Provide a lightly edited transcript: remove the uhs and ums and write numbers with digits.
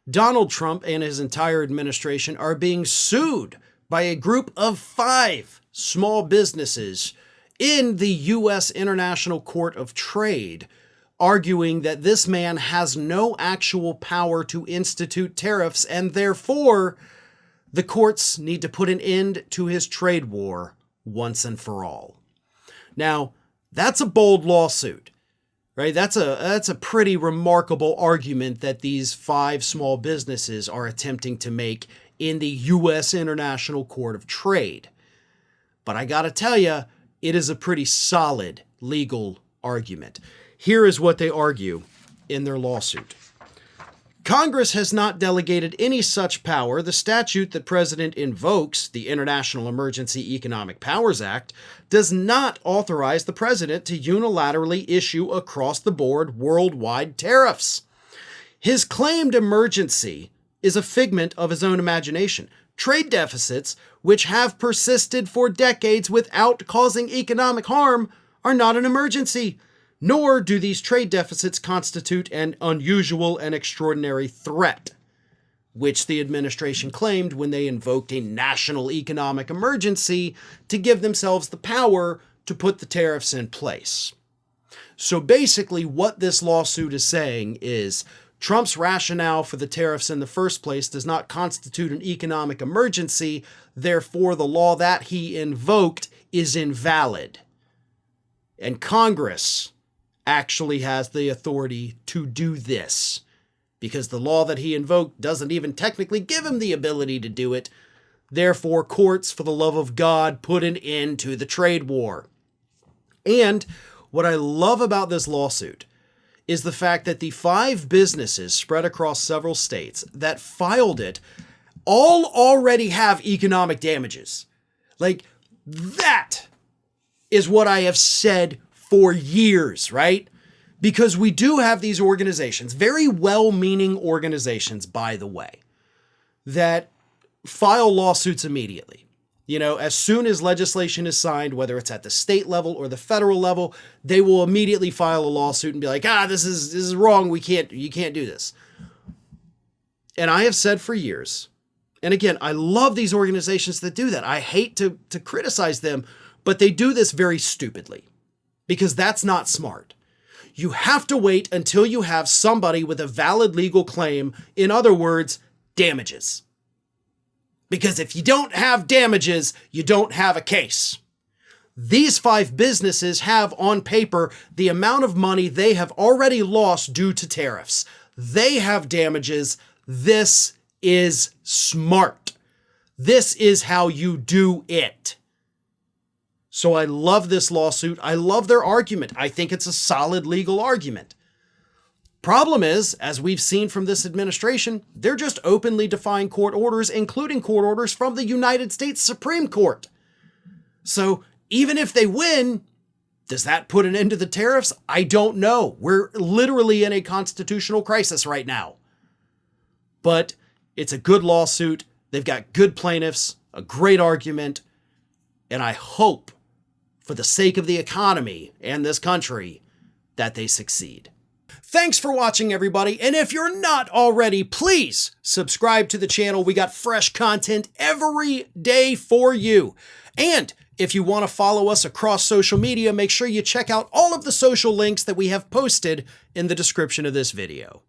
Donald Trump and his entire administration are being sued by a group of 5 small businesses in the U.S. International Court of Trade, arguing that this man has no actual power to institute tariffs, and therefore the courts need to put an end to his trade war once and for all. Now, that's a bold lawsuit, right? That's a pretty remarkable argument that these 5 small businesses are attempting to make in the U.S. International Court of Trade. But I gotta tell you, it is a pretty solid legal argument. Here is what they argue in their lawsuit. Congress has not delegated any such power. The statute the president invokes, the International Emergency Economic Powers Act, does not authorize the president to unilaterally issue across-the-board worldwide tariffs. His claimed emergency is a figment of his own imagination. Trade deficits, which have persisted for decades without causing economic harm, are not an emergency. Nor do these trade deficits constitute an unusual and extraordinary threat, which the administration claimed when they invoked a national economic emergency to give themselves the power to put the tariffs in place. So basically what this lawsuit is saying is Trump's rationale for the tariffs in the first place does not constitute an economic emergency, therefore the law that he invoked is invalid. And Congress actually has the authority to do this, because the law that he invoked doesn't even technically give him the ability to do it. Therefore, courts, for the love of God, put an end to the trade war. And what I love about this lawsuit is the fact that the 5 businesses spread across several states that filed it all already have economic damages. Like, that is what I have said for years, right? Because we do have these organizations, very well-meaning organizations, by the way, that file lawsuits immediately. You know, as soon as legislation is signed, whether it's at the state level or the federal level, they will immediately file a lawsuit and be like, this is wrong. You can't do this. And I have said for years, and again, I love these organizations that do that. I hate to criticize them, but they do this very stupidly. Because that's not smart. You have to wait until you have somebody with a valid legal claim, in other words, damages. Because if you don't have damages, you don't have a case. These 5 businesses have on paper the amount of money they have already lost due to tariffs. They have damages. This is smart. This is how you do it. So I love this lawsuit. I love their argument. I think it's a solid legal argument. Problem is, as we've seen from this administration, they're just openly defying court orders, including court orders from the United States Supreme Court. So even if they win, does that put an end to the tariffs? I don't know. We're literally in a constitutional crisis right now. But it's a good lawsuit. They've got good plaintiffs, a great argument, and I hope, for the sake of the economy and this country, that they succeed. Thanks for watching, everybody. And if you're not already, please subscribe to the channel. We got fresh content every day for you. And if you want to follow us across social media, make sure you check out all of the social links that we have posted in the description of this video.